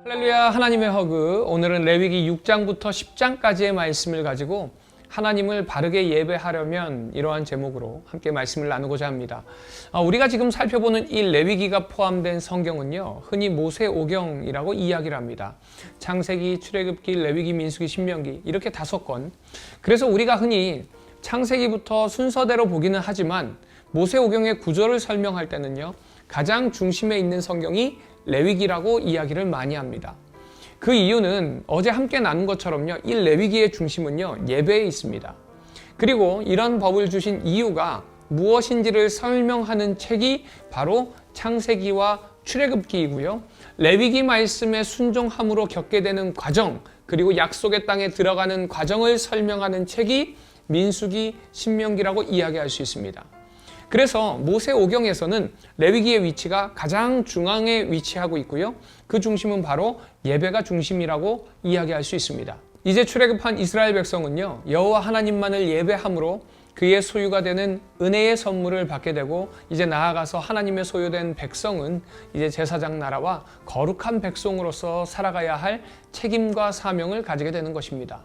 할렐루야, 하나님의 허그. 오늘은 레위기 6장부터 10장까지의 말씀을 가지고 하나님을 바르게 예배하려면 이러한 제목으로 함께 말씀을 나누고자 합니다. 우리가 지금 살펴보는 이 레위기가 포함된 성경은요, 흔히 모세오경이라고 이야기를 합니다. 창세기, 출애굽기, 레위기, 민수기, 신명기 이렇게 5권. 그래서 우리가 흔히 창세기부터 순서대로 보기는 하지만 모세오경의 구조를 설명할 때는요, 가장 중심에 있는 성경이 레위기라고 이야기를 많이 합니다. 그 이유는 어제 함께 나눈 것처럼요, 이 레위기의 중심은요, 예배에 있습니다. 그리고 이런 법을 주신 이유가 무엇인지를 설명하는 책이 바로 창세기와 출애굽기이고요, 레위기 말씀에 순종함으로 겪게 되는 과정, 그리고 약속의 땅에 들어가는 과정을 설명하는 책이 민수기, 신명기라고 이야기할 수 있습니다. 그래서 모세오경에서는 레위기의 위치가 가장 중앙에 위치하고 있고요, 그 중심은 바로 예배가 중심이라고 이야기할 수 있습니다. 이제 출애굽한 이스라엘 백성은요, 여호와 하나님만을 예배함으로 그의 소유가 되는 은혜의 선물을 받게 되고, 이제 나아가서 하나님의 소유된 백성은 이제 제사장 나라와 거룩한 백성으로서 살아가야 할 책임과 사명을 가지게 되는 것입니다.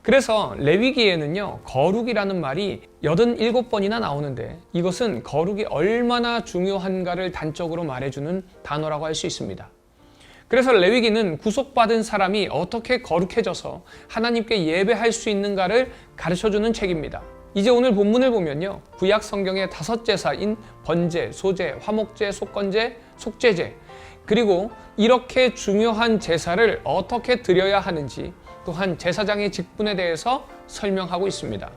그래서 레위기에는요, 거룩이라는 말이 87번이나 나오는데, 이것은 거룩이 얼마나 중요한가를 단적으로 말해주는 단어라고 할 수 있습니다. 그래서 레위기는 구속받은 사람이 어떻게 거룩해져서 하나님께 예배할 수 있는가를 가르쳐주는 책입니다. 이제 오늘 본문을 보면요, 구약 성경의 5제사인 번제, 소제, 화목제, 속건제, 속죄제, 그리고 이렇게 중요한 제사를 어떻게 드려야 하는지, 또한 제사장의 직분에 대해서 설명하고 있습니다.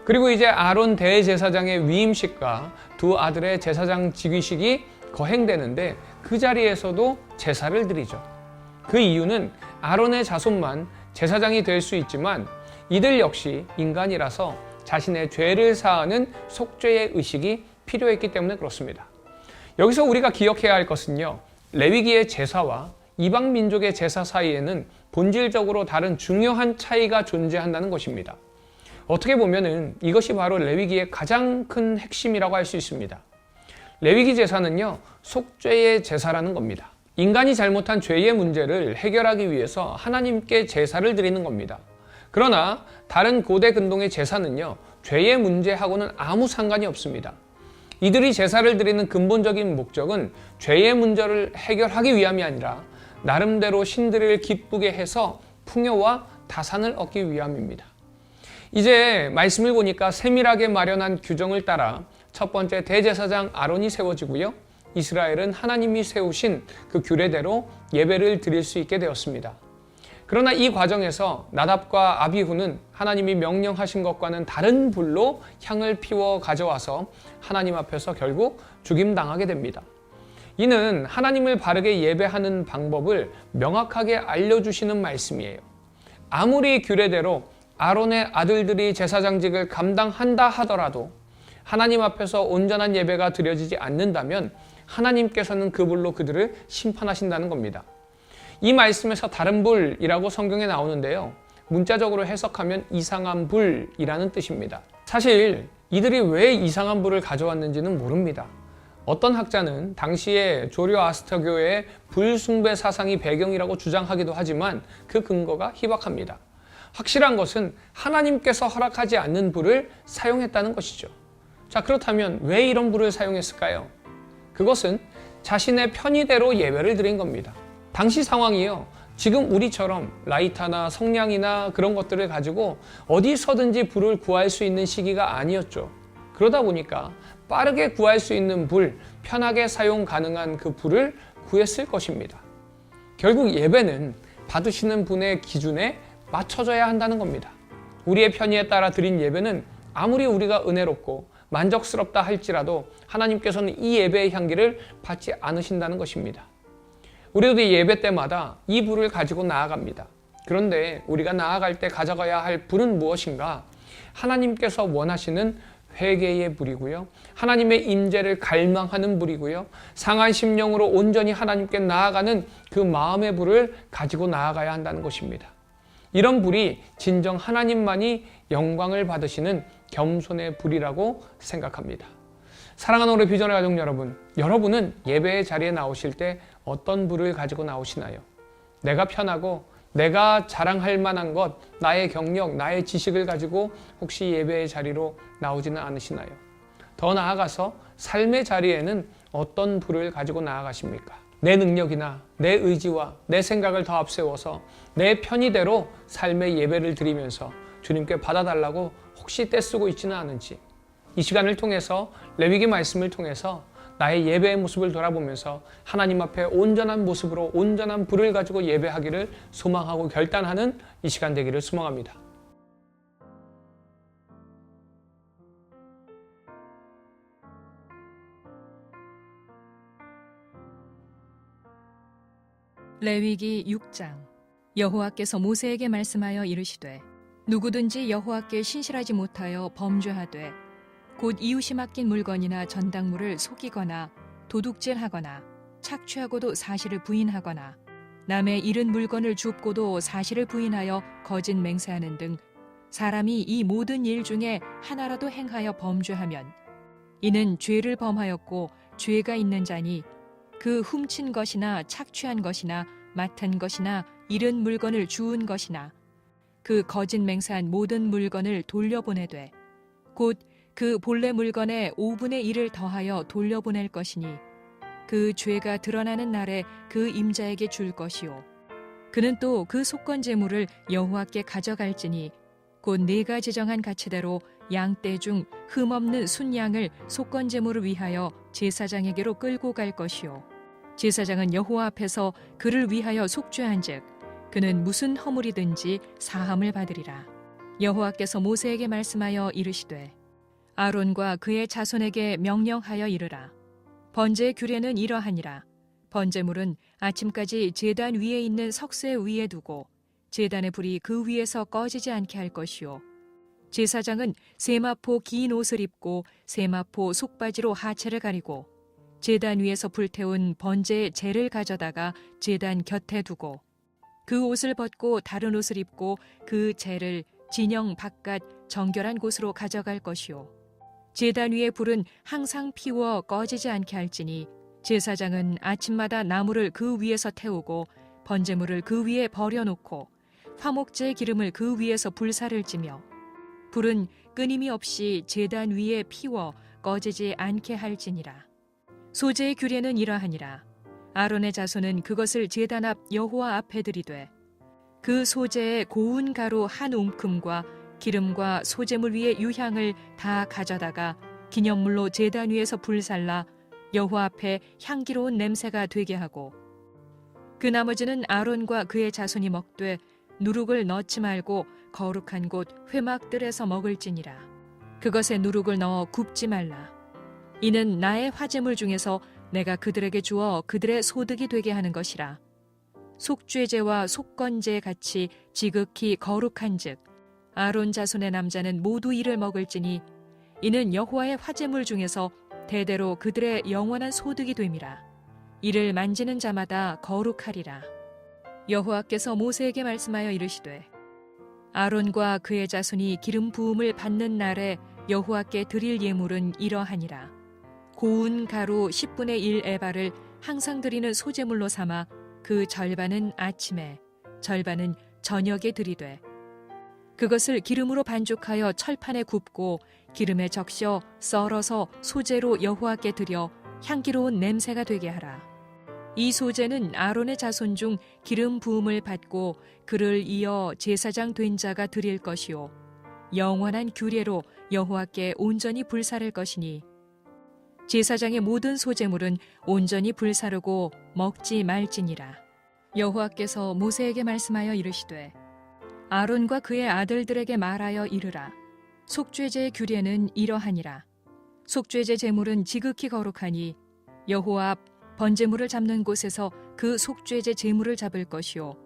그리고 이제 아론 대제사장의 위임식과 두 아들의 제사장 즉위식이 거행되는데, 그 자리에서도 제사를 드리죠. 그 이유는 아론의 자손만 제사장이 될 수 있지만 이들 역시 인간이라서 자신의 죄를 사하는 속죄의 의식이 필요했기 때문에 그렇습니다. 여기서 우리가 기억해야 할 것은요, 레위기의 제사와 이방 민족의 제사 사이에는 본질적으로 다른 중요한 차이가 존재한다는 것입니다. 어떻게 보면은 이것이 바로 레위기의 가장 큰 핵심이라고 할 수 있습니다. 레위기 제사는요, 속죄의 제사라는 겁니다. 인간이 잘못한 죄의 문제를 해결하기 위해서 하나님께 제사를 드리는 겁니다. 그러나 다른 고대 근동의 제사는요, 죄의 문제하고는 아무 상관이 없습니다. 이들이 제사를 드리는 근본적인 목적은 죄의 문제를 해결하기 위함이 아니라 나름대로 신들을 기쁘게 해서 풍요와 다산을 얻기 위함입니다. 이제 말씀을 보니까 세밀하게 마련한 규정을 따라 첫 번째 대제사장 아론이 세워지고요, 이스라엘은 하나님이 세우신 그 규례대로 예배를 드릴 수 있게 되었습니다. 그러나 이 과정에서 나답과 아비후는 하나님이 명령하신 것과는 다른 불로 향을 피워 가져와서 하나님 앞에서 결국 죽임당하게 됩니다. 이는 하나님을 바르게 예배하는 방법을 명확하게 알려주시는 말씀이에요. 아무리 규례대로 아론의 아들들이 제사장직을 감당한다 하더라도 하나님 앞에서 온전한 예배가 드려지지 않는다면 하나님께서는 그 불로 그들을 심판하신다는 겁니다. 이 말씀에서 다른 불이라고 성경에 나오는데요, 문자적으로 해석하면 이상한 불이라는 뜻입니다. 사실 이들이 왜 이상한 불을 가져왔는지는 모릅니다. 어떤 학자는 당시에 조르아스터교의 불숭배 사상이 배경이라고 주장하기도 하지만 그 근거가 희박합니다. 확실한 것은 하나님께서 허락하지 않는 불을 사용했다는 것이죠. 자, 그렇다면 왜 이런 불을 사용했을까요? 그것은 자신의 편의대로 예배를 드린 겁니다. 당시 상황이요, 지금 우리처럼 라이터나 성냥이나 그런 것들을 가지고 어디서든지 불을 구할 수 있는 시기가 아니었죠. 그러다 보니까 빠르게 구할 수 있는 불, 편하게 사용 가능한 그 불을 구했을 것입니다. 결국 예배는 받으시는 분의 기준에 맞춰져야 한다는 겁니다. 우리의 편의에 따라 드린 예배는 아무리 우리가 은혜롭고 만족스럽다 할지라도 하나님께서는 이 예배의 향기를 받지 않으신다는 것입니다. 우리도 이 예배 때마다 이 불을 가지고 나아갑니다. 그런데 우리가 나아갈 때 가져가야 할 불은 무엇인가? 하나님께서 원하시는 회개의 불이고요, 하나님의 임재를 갈망하는 불이고요, 상한 심령으로 온전히 하나님께 나아가는 그 마음의 불을 가지고 나아가야 한다는 것입니다. 이런 불이 진정 하나님만이 영광을 받으시는 겸손의 불이라고 생각합니다. 사랑하는 우리 비전의 가족 여러분, 여러분은 예배의 자리에 나오실 때 어떤 불을 가지고 나오시나요? 내가 편하고 내가 자랑할 만한 것, 나의 경력, 나의 지식을 가지고 혹시 예배의 자리로 나오지는 않으시나요? 더 나아가서 삶의 자리에는 어떤 부를 가지고 나아가십니까? 내 능력이나 내 의지와 내 생각을 더 앞세워서 내 편의대로 삶의 예배를 드리면서 주님께 받아달라고 혹시 떼쓰고 있지는 않은지, 이 시간을 통해서 레위기 말씀을 통해서 나의 예배의 모습을 돌아보면서 하나님 앞에 온전한 모습으로 온전한 불을 가지고 예배하기를 소망하고 결단하는 이 시간 되기를 소망합니다. 레위기 6장. 여호와께서 모세에게 말씀하여 이르시되 누구든지 여호와께 신실하지 못하여 범죄하되 곧 이웃이 맡긴 물건이나 전당물을 속이거나 도둑질하거나 착취하고도 사실을 부인하거나 남의 잃은 물건을 줍고도 사실을 부인하여 거짓 맹세하는 등 사람이 이 모든 일 중에 하나라도 행하여 범죄하면 이는 죄를 범하였고 죄가 있는 자니 그 훔친 것이나 착취한 것이나 맡은 것이나 잃은 물건을 주운 것이나 그 거짓 맹세한 모든 물건을 돌려보내되 곧 그 본래 물건의 5분의 1을 더하여 돌려보낼 것이니 그 죄가 드러나는 날에 그 임자에게 줄 것이요 그는 또 그 속건 제물을 여호와께 가져갈지니 곧 네가 지정한 가치대로 양떼 중 흠없는 순양을 속건 제물을 위하여 제사장에게로 끌고 갈 것이요 제사장은 여호와 앞에서 그를 위하여 속죄한즉 그는 무슨 허물이든지 사함을 받으리라. 여호와께서 모세에게 말씀하여 이르시되 아론과 그의 자손에게 명령하여 이르라. 번제의 규례는 이러하니라. 번제물은 아침까지 제단 위에 있는 석쇠 위에 두고 제단의 불이 그 위에서 꺼지지 않게 할 것이요 제사장은 세마포 긴 옷을 입고 세마포 속바지로 하체를 가리고 제단 위에서 불태운 번제의 재를 가져다가 제단 곁에 두고 그 옷을 벗고 다른 옷을 입고 그 재를 진영 바깥 정결한 곳으로 가져갈 것이요 제단 위의 불은 항상 피워 꺼지지 않게 할지니 제사장은 아침마다 나무를 그 위에서 태우고 번제물을 그 위에 버려놓고 화목제의 기름을 그 위에서 불사를 찌며 불은 끊임이 없이 제단 위에 피워 꺼지지 않게 할지니라. 소제의 규례는 이러하니라. 아론의 자손은 그것을 제단 앞 여호와 앞에 드리되 그 소제의 고운 가루 한 웅큼과 기름과 소제물 위의 유향을 다 가져다가 기념물로 제단 위에서 불살라 여호와 앞에 향기로운 냄새가 되게 하고 그 나머지는 아론과 그의 자손이 먹되 누룩을 넣지 말고 거룩한 곳 회막들에서 먹을지니라. 그것에 누룩을 넣어 굽지 말라. 이는 나의 화제물 중에서 내가 그들에게 주어 그들의 소득이 되게 하는 것이라. 속죄제와 속건제 같이 지극히 거룩한즉 아론 자손의 남자는 모두 이를 먹을지니 이는 여호와의 화제물 중에서 대대로 그들의 영원한 소득이 됨이라. 이를 만지는 자마다 거룩하리라. 여호와께서 모세에게 말씀하여 이르시되 아론과 그의 자손이 기름 부음을 받는 날에 여호와께 드릴 예물은 이러하니라. 고운 가루 10분의 1 에바를 항상 드리는 소제물로 삼아 그 절반은 아침에 절반은 저녁에 드리되 그것을 기름으로 반죽하여 철판에 굽고 기름에 적셔 썰어서 소제로 여호와께 드려 향기로운 냄새가 되게 하라. 이 소제는 아론의 자손 중 기름 부음을 받고 그를 이어 제사장 된 자가 드릴 것이요 영원한 규례로 여호와께 온전히 불사를 것이니 제사장의 모든 소제물은 온전히 불사르고 먹지 말지니라. 여호와께서 모세에게 말씀하여 이르시되 아론과 그의 아들들에게 말하여 이르라. 속죄제의 규례는 이러하니라. 속죄제 제물은 지극히 거룩하니 여호와 앞 번제물을 잡는 곳에서 그 속죄제 제물을 잡을 것이요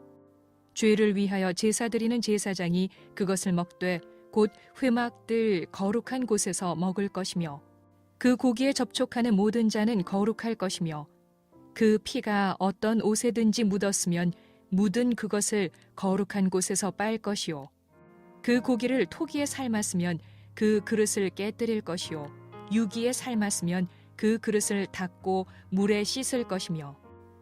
죄를 위하여 제사 드리는 제사장이 그것을 먹되 곧 회막들 거룩한 곳에서 먹을 것이며 그 고기에 접촉하는 모든 자는 거룩할 것이며 그 피가 어떤 옷에든지 묻었으면 묻은 그것을 거룩한 곳에서 빨 것이요 그 고기를 토기에 삶았으면 그 그릇을 깨뜨릴 것이요 유기에 삶았으면 그 그릇을 닦고 물에 씻을 것이며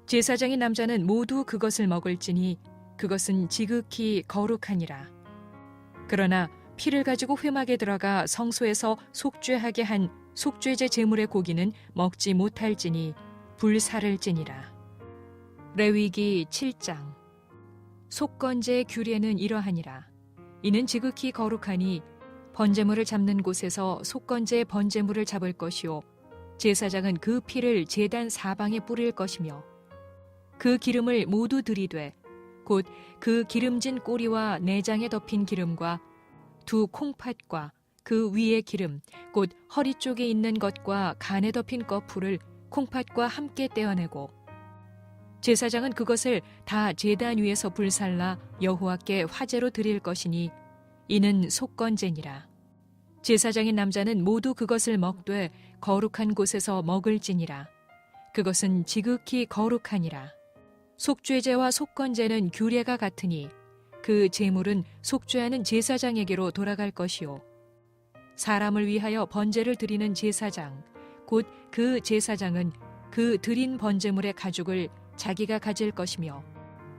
제사장의 남자는 모두 그것을 먹을지니 그것은 지극히 거룩하니라. 그러나 피를 가지고 회막에 들어가 성소에서 속죄하게 한 속죄제 제물의 고기는 먹지 못할지니 불사를지니라. 레위기 7장. 속건제의 규례는 이러하니라. 이는 지극히 거룩하니 번제물을 잡는 곳에서 속건제의 번제물을 잡을 것이요 제사장은 그 피를 제단 사방에 뿌릴 것이며 그 기름을 모두 들이되 곧 그 기름진 꼬리와 내장에 덮인 기름과 두 콩팥과 그 위의 기름 곧 허리 쪽에 있는 것과 간에 덮인 거풀을 콩팥과 함께 떼어내고 제사장은 그것을 다 제단 위에서 불살라 여호와께 화제로 드릴 것이니 이는 속건제니라. 제사장의 남자는 모두 그것을 먹되 거룩한 곳에서 먹을지니라. 그것은 지극히 거룩하니라. 속죄제와 속건제는 규례가 같으니 그 제물은 속죄하는 제사장에게로 돌아갈 것이요 사람을 위하여 번제를 드리는 제사장 곧 그 제사장은 그 드린 번제물의 가죽을 자기가 가질 것이며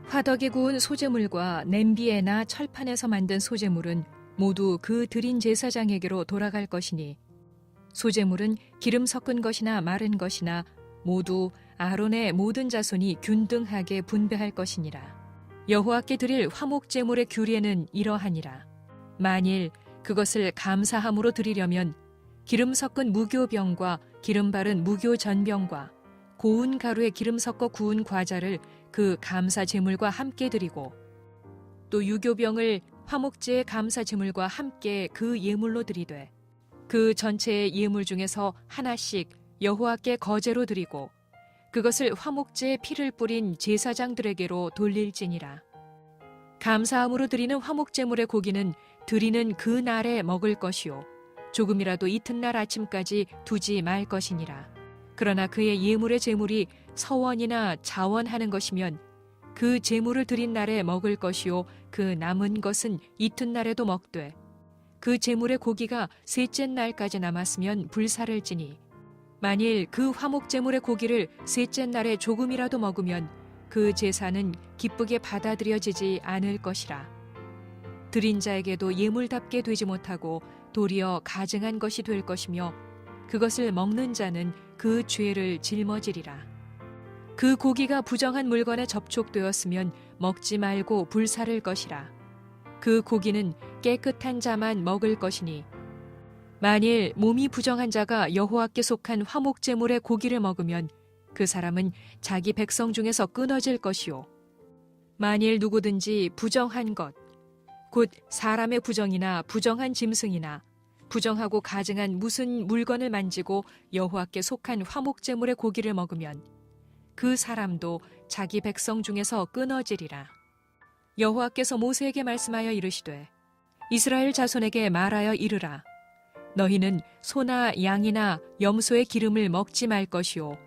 화덕에 구운 소제물과 냄비에나 철판에서 만든 소제물은 모두 그 드린 제사장에게로 돌아갈 것이니 소제물은 기름 섞은 것이나 마른 것이나 모두 아론의 모든 자손이 균등하게 분배할 것이니라. 여호와께 드릴 화목제물의 규례는 이러하니라. 만일 그것을 감사함으로 드리려면 기름 섞은 무교병과 기름 바른 무교전병과 고운 가루에 기름 섞어 구운 과자를 그 감사 제물과 함께 드리고 또 유교병을 화목제의 감사 제물과 함께 그 예물로 드리되 그 전체의 예물 중에서 하나씩 여호와께 거제로 드리고 그것을 화목제의 피를 뿌린 제사장들에게로 돌릴지니라. 감사함으로 드리는 화목제물의 고기는 드리는 그 날에 먹을 것이요 조금이라도 이튿날 아침까지 두지 말 것이니라. 그러나 그의 예물의 제물이 서원이나 자원하는 것이면 그 제물을 드린 날에 먹을 것이요 그 남은 것은 이튿날에도 먹되 그 제물의 고기가 셋째 날까지 남았으면 불사를지니 만일 그 화목제물의 고기를 셋째 날에 조금이라도 먹으면 그 제사는 기쁘게 받아들여지지 않을 것이라. 드린 자에게도 예물답게 되지 못하고 도리어 가증한 것이 될 것이며 그것을 먹는 자는 그 죄를 짊어지리라. 그 고기가 부정한 물건에 접촉되었으면 먹지 말고 불사를 것이라. 그 고기는 깨끗한 자만 먹을 것이니 만일 몸이 부정한 자가 여호와께 속한 화목제물의 고기를 먹으면 그 사람은 자기 백성 중에서 끊어질 것이요 만일 누구든지 부정한 것 곧 사람의 부정이나 부정한 짐승이나 부정하고 가증한 무슨 물건을 만지고 여호와께 속한 화목제물의 고기를 먹으면 그 사람도 자기 백성 중에서 끊어지리라. 여호와께서 모세에게 말씀하여 이르시되 이스라엘 자손에게 말하여 이르라. 너희는 소나 양이나 염소의 기름을 먹지 말 것이요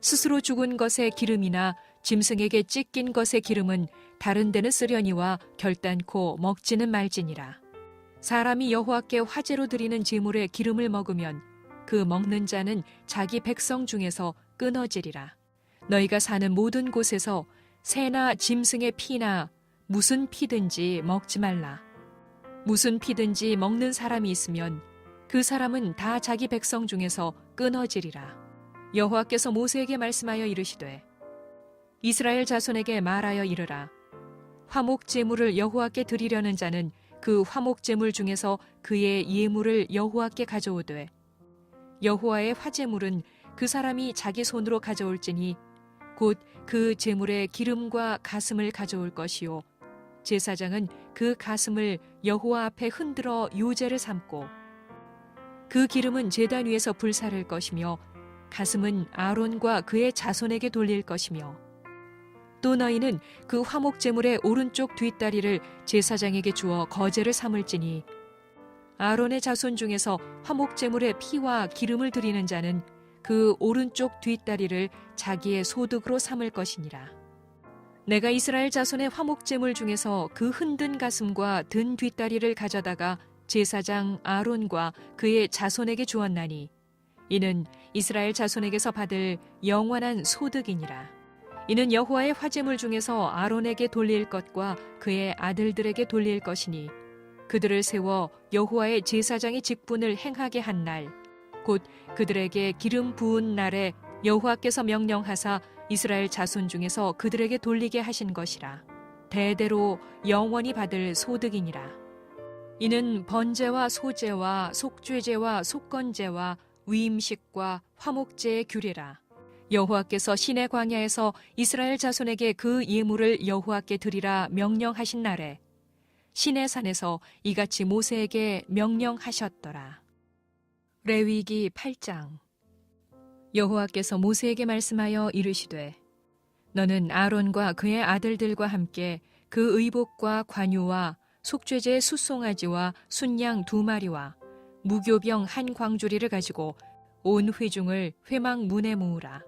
스스로 죽은 것의 기름이나 짐승에게 찢긴 것의 기름은 다른 데는 쓰려니와 결단코 먹지는 말지니라. 사람이 여호와께 화제로 드리는 제물의 기름을 먹으면 그 먹는 자는 자기 백성 중에서 끊어지리라. 너희가 사는 모든 곳에서 새나 짐승의 피나 무슨 피든지 먹지 말라. 무슨 피든지 먹는 사람이 있으면 그 사람은 다 자기 백성 중에서 끊어지리라. 여호와께서 모세에게 말씀하여 이르시되 이스라엘 자손에게 말하여 이르라. 화목 제물을 여호와께 드리려는 자는 그 화목 제물 중에서 그의 예물을 여호와께 가져오되 여호와의 화제물은 그 사람이 자기 손으로 가져올지니 곧 그 제물의 기름과 가슴을 가져올 것이요 제사장은 그 가슴을 여호와 앞에 흔들어 요제를 삼고 그 기름은 제단 위에서 불사를 것이며 가슴은 아론과 그의 자손에게 돌릴 것이며 또 너희는 그 화목 제물의 오른쪽 뒷다리를 제사장에게 주어 거제를 삼을지니 아론의 자손 중에서 화목 제물의 피와 기름을 드리는 자는 그 오른쪽 뒷다리를 자기의 소득으로 삼을 것이니라. 내가 이스라엘 자손의 화목 제물 중에서 그 흔든 가슴과 든 뒷다리를 가져다가 제사장 아론과 그의 자손에게 주었나니 이는 이스라엘 자손에게서 받을 영원한 소득이니라. 이는 여호와의 화제물 중에서 아론에게 돌릴 것과 그의 아들들에게 돌릴 것이니 그들을 세워 여호와의 제사장의 직분을 행하게 한 날, 곧 그들에게 기름 부은 날에 여호와께서 명령하사 이스라엘 자손 중에서 그들에게 돌리게 하신 것이라. 대대로 영원히 받을 소득이니라. 이는 번제와 소제와 속죄제와 속건제와 위임식과 화목제의 규례라. 여호와께서 시내 광야에서 이스라엘 자손에게 그 예물을 여호와께 드리라 명령하신 날에 시내 산에서 이같이 모세에게 명령하셨더라. 레위기 8장. 여호와께서 모세에게 말씀하여 이르시되 너는 아론과 그의 아들들과 함께 그 의복과 관유와 속죄제 숫송아지와 순양 2마리와 무교병 한 광주리를 가지고 온 회중을 회막 문에 모으라.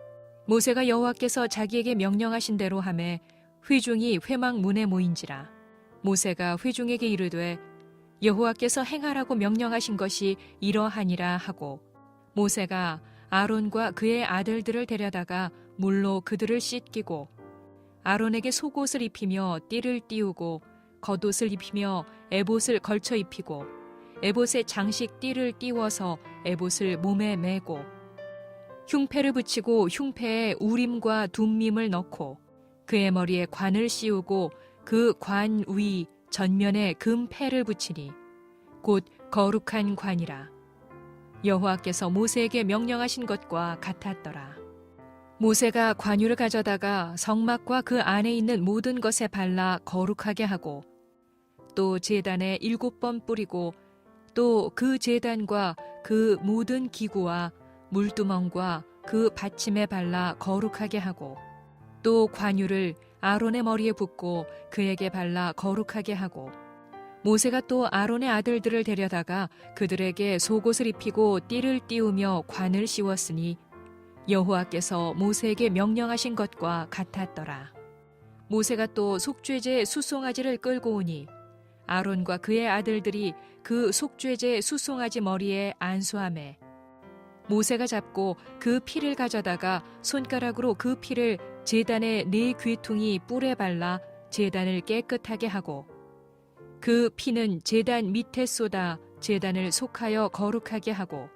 모세가 여호와께서 자기에게 명령하신 대로 하매 회중이 회막 문에 모인지라. 모세가 회중에게 이르되 여호와께서 행하라고 명령하신 것이 이러하니라 하고 모세가 아론과 그의 아들들을 데려다가 물로 그들을 씻기고 아론에게 속옷을 입히며 띠를 띠우고 겉옷을 입히며 에봇을 걸쳐 입히고 에봇에 장식 띠를 띠워서 에봇을 몸에 매고 흉패를 붙이고 흉패에 우림과 둠밈을 넣고 그의 머리에 관을 씌우고 그 관 위 전면에 금패를 붙이니 곧 거룩한 관이라. 여호와께서 모세에게 명령하신 것과 같았더라. 모세가 관유를 가져다가 성막과 그 안에 있는 모든 것에 발라 거룩하게 하고 또 제단에 7번 뿌리고 또 그 제단과 그 모든 기구와 물두멍과 그 받침에 발라 거룩하게 하고 또 관유를 아론의 머리에 붓고 그에게 발라 거룩하게 하고 모세가 또 아론의 아들들을 데려다가 그들에게 속옷을 입히고 띠를 띠우며 관을 씌웠으니 여호와께서 모세에게 명령하신 것과 같았더라. 모세가 또 속죄제 숫송아지를 끌고 오니 아론과 그의 아들들이 그 속죄제 숫송아지 머리에 안수하매 모세가 잡고 그 피를 가져다가 손가락으로 그 피를 제단의 4귀퉁이 뿔에 발라 제단을 깨끗하게 하고 그 피는 제단 밑에 쏟아 제단을 속하여 거룩하게 하고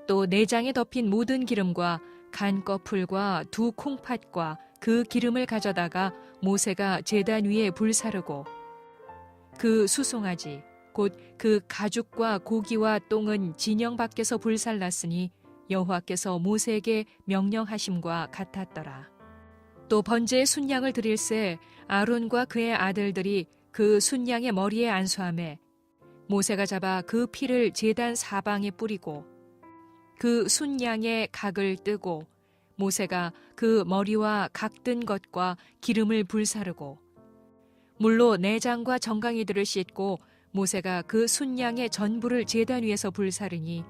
또 내장에 덮인 모든 기름과 간꺼풀과 2 콩팥과 그 기름을 가져다가 모세가 제단 위에 불사르고 그 수송아지 곧 그 가죽과 고기와 똥은 진영 밖에서 불살랐으니 여호와께서 모세에게 명령하심과 같았더라. 또 번제의 순양을 드릴새 아론과 그의 아들들이 그 순양의 머리에 안수하매 모세가 잡아 그 피를 제단 사방에 뿌리고 그 순양의 각을 뜨고 모세가 그 머리와 각든 것과 기름을 불사르고 물로 내장과 정강이들을 씻고 모세가 그 순양의 전부를 제단 위에서 불사르니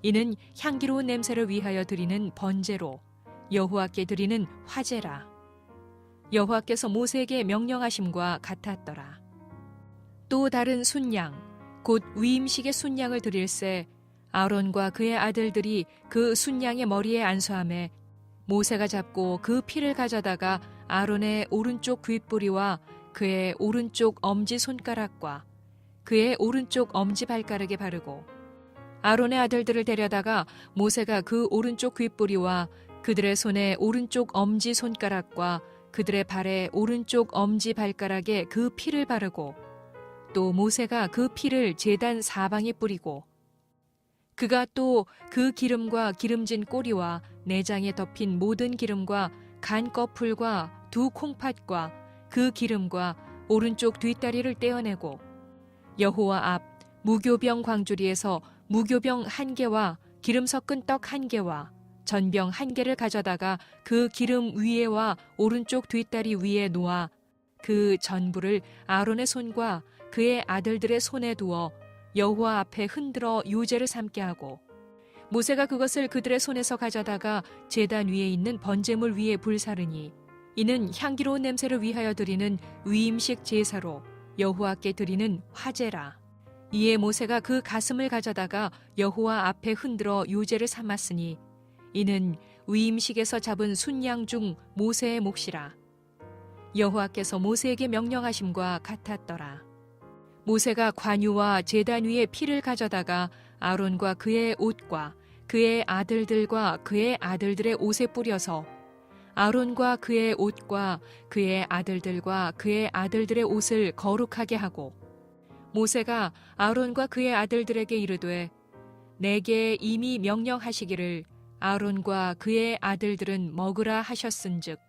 이는 향기로운 냄새를 위하여 드리는 번제로 여호와께 드리는 화제라. 여호와께서 모세에게 명령하심과 같았더라. 또 다른 순양 곧 위임식의 순양을 드릴새 아론과 그의 아들들이 그 순양의 머리에 안수하매 모세가 잡고 그 피를 가져다가 아론의 오른쪽 귓뿌리와 그의 오른쪽 엄지 손가락과 그의 오른쪽 엄지 발가락에 바르고 아론의 아들들을 데려다가 모세가 그 오른쪽 귓뿌리와 그들의 손에 오른쪽 엄지 손가락과 그들의 발에 오른쪽 엄지 발가락에 그 피를 바르고 또 모세가 그 피를 제단 사방에 뿌리고 그가 또 그 기름과 기름진 꼬리와 내장에 덮인 모든 기름과 간꺼풀과 2 콩팥과 그 기름과 오른쪽 뒷다리를 떼어내고 여호와 앞 무교병 광주리에서 무교병 1개와 기름 섞은 떡 1개와 전병 1개를 가져다가 그 기름 위에와 오른쪽 뒷다리 위에 놓아 그 전부를 아론의 손과 그의 아들들의 손에 두어 여호와 앞에 흔들어 유제를 삼게 하고 모세가 그것을 그들의 손에서 가져다가 제단 위에 있는 번제물 위에 불사르니 이는 향기로운 냄새를 위하여 드리는 위임식 제사로 여호와께 드리는 화제라. 이에 모세가 그 가슴을 가져다가 여호와 앞에 흔들어 유제를 삼았으니 이는 위임식에서 잡은 순양 중 모세의 몫이라. 여호와께서 모세에게 명령하심과 같았더라. 모세가 관유와 제단 위에 피를 가져다가 아론과 그의 옷과 그의 아들들과 그의 아들들의 옷에 뿌려서 아론과 그의 옷과 그의 아들들과 그의 아들들의 옷을 거룩하게 하고, 모세가 아론과 그의 아들들에게 이르되 내게 이미 명령하시기를 아론과 그의 아들들은 먹으라 하셨은즉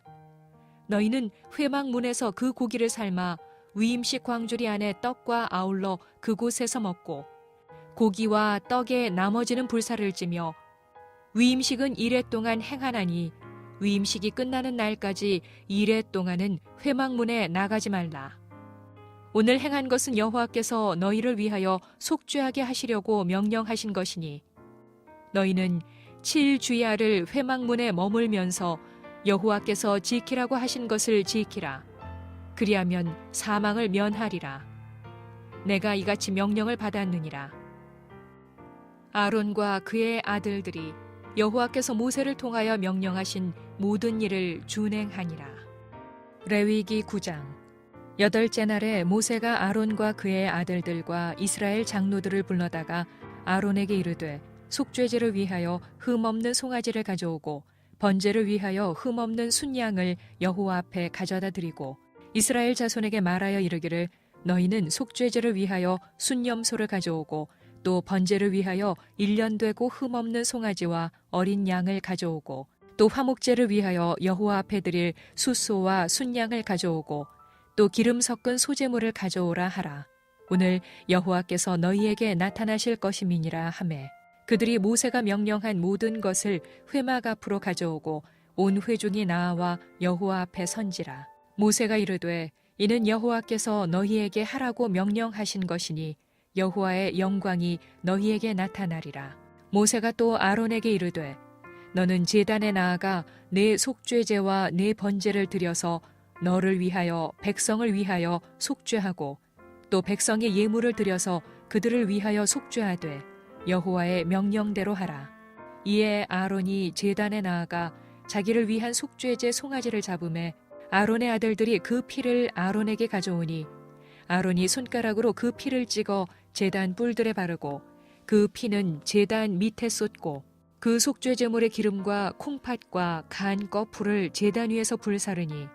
너희는 회막문에서 그 고기를 삶아 위임식 광주리 안에 떡과 아울러 그곳에서 먹고 고기와 떡에 나머지는 불사를 찌며 위임식은 이레 동안 행하나니 위임식이 끝나는 날까지 이레 동안은 회막문에 나가지 말라. 오늘 행한 것은 여호와께서 너희를 위하여 속죄하게 하시려고 명령하신 것이니 너희는 7주야를 회막문에 머물면서 여호와께서 지키라고 하신 것을 지키라. 그리하면 사망을 면하리라. 내가 이같이 명령을 받았느니라. 아론과 그의 아들들이 여호와께서 모세를 통하여 명령하신 모든 일을 준행하니라. 레위기 9장. 8째 날에 모세가 아론과 그의 아들들과 이스라엘 장로들을 불러다가 아론에게 이르되 속죄제를 위하여 흠없는 송아지를 가져오고 번제를 위하여 흠없는 순양을 여호와 앞에 가져다 드리고 이스라엘 자손에게 말하여 이르기를 너희는 속죄제를 위하여 순염소를 가져오고 또 번제를 위하여 1년 되고 흠없는 송아지와 어린 양을 가져오고 또 화목제를 위하여 여호와 앞에 드릴 숫소와 순양을 가져오고 또 기름 섞은 소제물을 가져오라 하라. 오늘 여호와께서 너희에게 나타나실 것임이니라 하매 그들이 모세가 명령한 모든 것을 회막 앞으로 가져오고 온 회중이 나와 여호와 앞에 선지라. 모세가 이르되 이는 여호와께서 너희에게 하라고 명령하신 것이니 여호와의 영광이 너희에게 나타나리라. 모세가 또 아론에게 이르되 너는 제단에 나아가 내 속죄제와 내 번제를 드려서 너를 위하여 백성을 위하여 속죄하고 또 백성의 예물을 드려서 그들을 위하여 속죄하되 여호와의 명령대로 하라. 이에 아론이 제단에 나아가 자기를 위한 속죄제 송아지를 잡음에 아론의 아들들이 그 피를 아론에게 가져오니 아론이 손가락으로 그 피를 찍어 제단 뿔들에 바르고 그 피는 제단 밑에 쏟고 그 속죄제물의 기름과 콩팥과 간 거풀을 제단 위에서 불사르니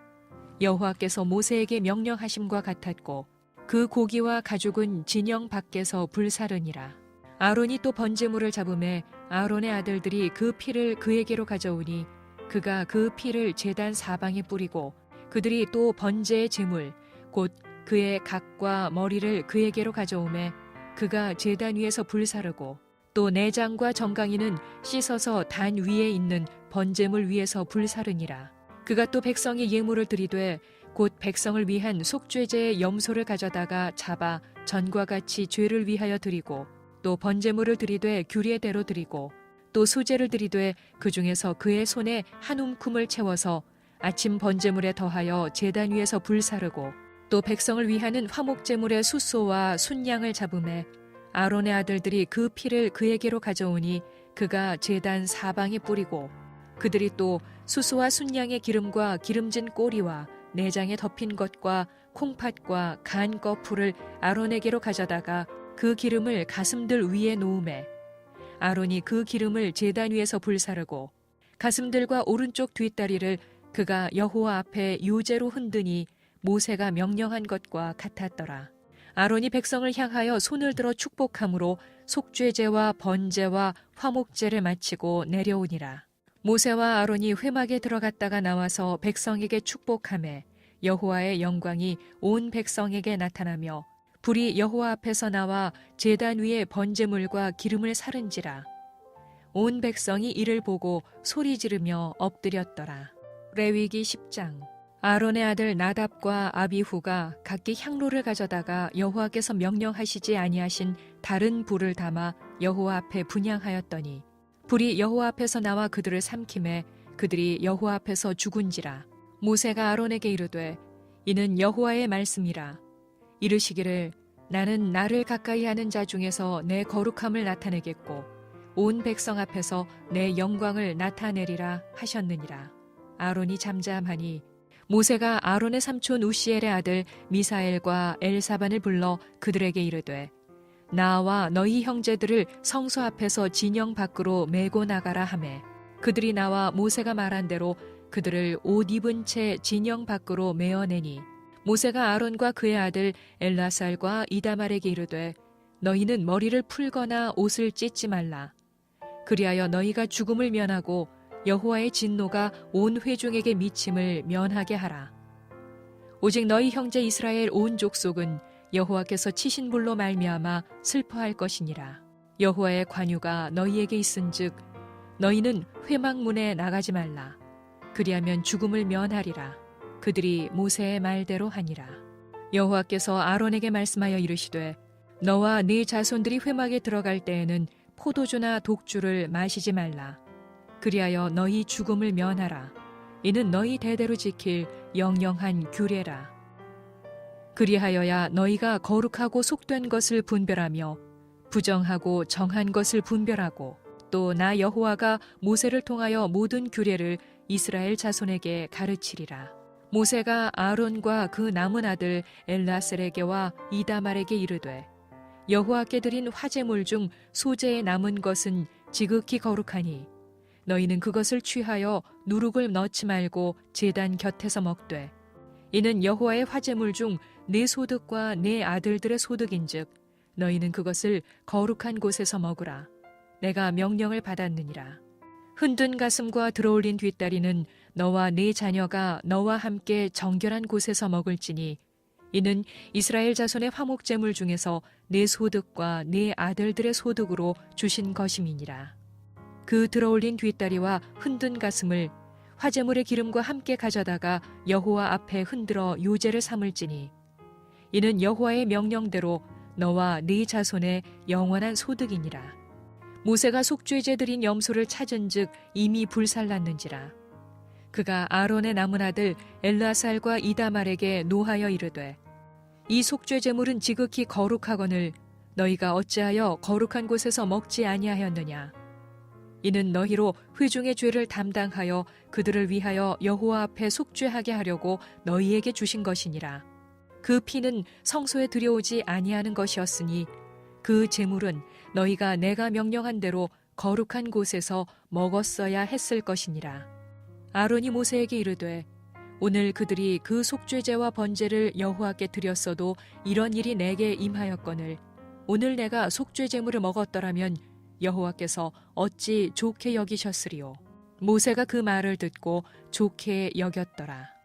여호와께서 모세에게 명령하심과 같았고 그 고기와 가죽은 진영 밖에서 불사르니라. 아론이 또 번제물을 잡음에 아론의 아들들이 그 피를 그에게로 가져오니 그가 그 피를 제단 사방에 뿌리고 그들이 또 번제의 제물 곧 그의 각과 머리를 그에게로 가져오매 그가 제단 위에서 불사르고 또 내장과 정강이는 씻어서 단 위에 있는 번제물 위에서 불사르니라. 그가 또 백성의 예물을 드리되 곧 백성을 위한 속죄제의 염소를 가져다가 잡아 전과 같이 죄를 위하여 드리고 또 번제물을 드리되 규례대로 드리고 또 소제를 드리되 그 중에서 그의 손에 한 움큼을 채워서 아침 번제물에 더하여 제단 위에서 불사르고 또 백성을 위하는 화목제물의 숫소와 순양을 잡음에 아론의 아들들이 그 피를 그에게로 가져오니 그가 제단 사방에 뿌리고 그들이 또 숫소와 순양의 기름과 기름진 꼬리와 내장에 덮인 것과 콩팥과 간 거풀을 아론에게로 가져다가 그 기름을 가슴들 위에 놓음에 아론이 그 기름을 제단 위에서 불사르고 가슴들과 오른쪽 뒷다리를 그가 여호와 앞에 요제로 흔드니 모세가 명령한 것과 같았더라. 아론이 백성을 향하여 손을 들어 축복함으로 속죄제와 번제와 화목제를 마치고 내려오니라. 모세와 아론이 회막에 들어갔다가 나와서 백성에게 축복하매 여호와의 영광이 온 백성에게 나타나며 불이 여호와 앞에서 나와 제단 위에 번제물과 기름을 사른지라. 온 백성이 이를 보고 소리 지르며 엎드렸더라. 레위기 10장. 아론의 아들 나답과 아비후가 각기 향로를 가져다가 여호와께서 명령하시지 아니하신 다른 불을 담아 여호와 앞에 분향하였더니 불이 여호와 앞에서 나와 그들을 삼키매 그들이 여호와 앞에서 죽은지라. 모세가 아론에게 이르되 이는 여호와의 말씀이라. 이르시기를 나는 나를 가까이 하는 자 중에서 내 거룩함을 나타내겠고 온 백성 앞에서 내 영광을 나타내리라 하셨느니라. 아론이 잠잠하니 모세가 아론의 삼촌 우시엘의 아들 미사엘과 엘사반을 불러 그들에게 이르되 나와 너희 형제들을 성소 앞에서 진영 밖으로 메고 나가라 하매 그들이 나와 모세가 말한 대로 그들을 옷 입은 채 진영 밖으로 메어내니 모세가 아론과 그의 아들 엘라살과 이다말에게 이르되 너희는 머리를 풀거나 옷을 찢지 말라. 그리하여 너희가 죽음을 면하고 여호와의 진노가 온 회중에게 미침을 면하게 하라. 오직 너희 형제 이스라엘 온 족속은 여호와께서 치신 불로 말미암아 슬퍼할 것이니라. 여호와의 관유가 너희에게 있은즉 너희는 회막문에 나가지 말라. 그리하면 죽음을 면하리라. 그들이 모세의 말대로 하니라. 여호와께서 아론에게 말씀하여 이르시되 너와 네 자손들이 회막에 들어갈 때에는 포도주나 독주를 마시지 말라. 그리하여 너희 죽음을 면하라. 이는 너희 대대로 지킬 영영한 규례라. 그리하여야 너희가 거룩하고 속된 것을 분별하며 부정하고 정한 것을 분별하고 또 나 여호와가 모세를 통하여 모든 규례를 이스라엘 자손에게 가르치리라. 모세가 아론과 그 남은 아들 엘라셀에게와 이다말에게 이르되 여호와께 드린 화제물 중 소재에 남은 것은 지극히 거룩하니 너희는 그것을 취하여 누룩을 넣지 말고 제단 곁에서 먹되 이는 여호와의 화제물 중 내 소득과 내 아들들의 소득인즉 너희는 그것을 거룩한 곳에서 먹으라. 내가 명령을 받았느니라. 흔든 가슴과 들어올린 뒷다리는 너와 네 자녀가 너와 함께 정결한 곳에서 먹을지니 이는 이스라엘 자손의 화목제물 중에서 내 소득과 내 아들들의 소득으로 주신 것임이니라. 그 들어올린 뒷다리와 흔든 가슴을 화제물의 기름과 함께 가져다가 여호와 앞에 흔들어 요제를 삼을지니 이는 여호와의 명령대로 너와 네 자손의 영원한 소득이니라. 모세가 속죄제 드린 염소를 찾은즉 이미 불살랐는지라. 그가 아론의 남은 아들 엘라살과 이다말에게 노하여 이르되 이 속죄제물은 지극히 거룩하거늘 너희가 어찌하여 거룩한 곳에서 먹지 아니하였느냐. 이는 너희로 회중의 죄를 담당하여 그들을 위하여 여호와 앞에 속죄하게 하려고 너희에게 주신 것이니라. 그 피는 성소에 들여오지 아니하는 것이었으니 그 제물은 너희가 내가 명령한 대로 거룩한 곳에서 먹었어야 했을 것이니라. 아론이 모세에게 이르되 오늘 그들이 그 속죄제와 번제를 여호와께 드렸어도 이런 일이 내게 임하였거늘 오늘 내가 속죄제물을 먹었더라면 여호와께서 어찌 좋게 여기셨으리요. 모세가 그 말을 듣고 좋게 여겼더라.